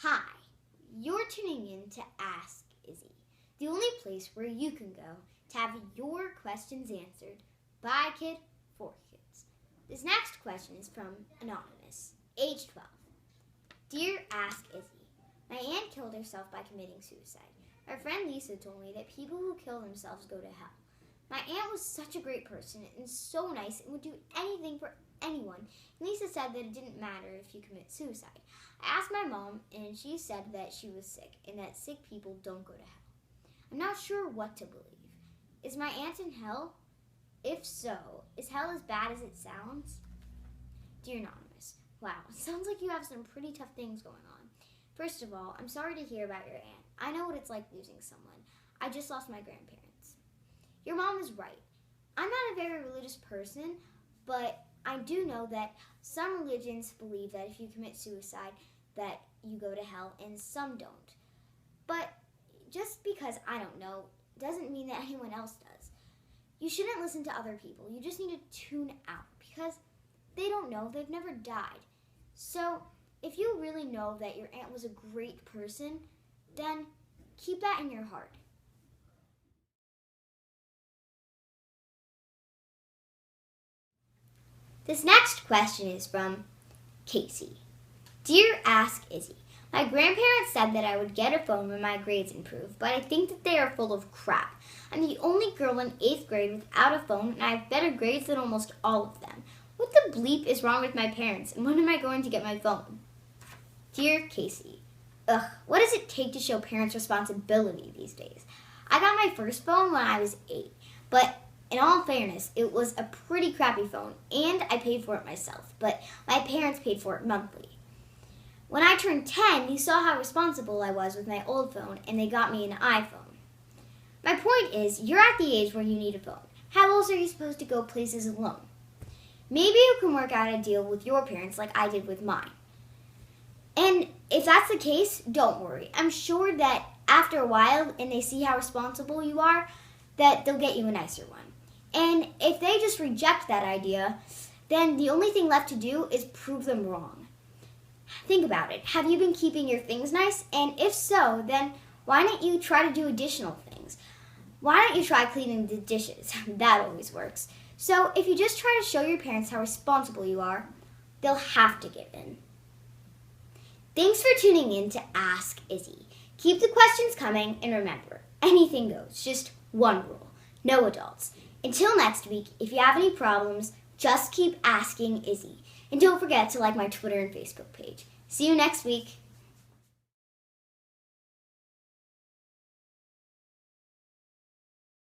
Hi, you're tuning in to Ask Izzy, the only place where you can go to have your questions answered by a kid for kids. This next question is from Anonymous, age 12. Dear Ask Izzy, my aunt killed herself by committing suicide. My friend Lisa told me that people who kill themselves go to hell. My aunt was such a great person and so nice and would do anything for anyone. And Lisa said that it didn't matter if you commit suicide. I asked my mom and she said that she was sick and that sick people don't go to hell. I'm not sure what to believe. Is my aunt in hell? If so, is hell as bad as it sounds? Dear Anonymous, wow, it sounds like you have some pretty tough things going on. First of all, I'm sorry to hear about your aunt. I know what it's like losing someone. I just lost my grandparents. Your mom is right. I'm not a very religious person, but I do know that some religions believe that if you commit suicide, that you go to hell, and some don't. But just because I don't know doesn't mean that anyone else does. You shouldn't listen to other people. You just need to tune out because they don't know. They've never died. So if you really know that your aunt was a great person, then keep that in your heart. This next question is from Casey. Dear Ask Izzy, my grandparents said that I would get a phone when my grades improve, but I think that they are full of crap. I'm the only girl in 8th grade without a phone, and I have better grades than almost all of them. What the bleep is wrong with my parents, and when am I going to get my phone? Dear Casey, what does it take to show parents responsibility these days? I got my first phone when I was 8, but in all fairness, it was a pretty crappy phone, and I paid for it myself, but my parents paid for it monthly. When I turned 10, they saw how responsible I was with my old phone, and they got me an iPhone. My point is, you're at the age where you need a phone. How else are you supposed to go places alone? Maybe you can work out a deal with your parents like I did with mine. And if that's the case, don't worry. I'm sure that after a while, and they see how responsible you are, that they'll get you a nicer one. And if they just reject that idea, then the only thing left to do is prove them wrong. Think about it. Have you been keeping your things nice? And if so, then why don't you try to do additional things? Why don't you try cleaning the dishes? That always works. So if you just try to show your parents how responsible you are, they'll have to give in. Thanks for tuning in to Ask Izzy. Keep the questions coming, and remember, anything goes. Just one rule. No adults. Until next week, if you have any problems, just keep asking Izzy. And don't forget to like my Twitter and Facebook page. See you next week.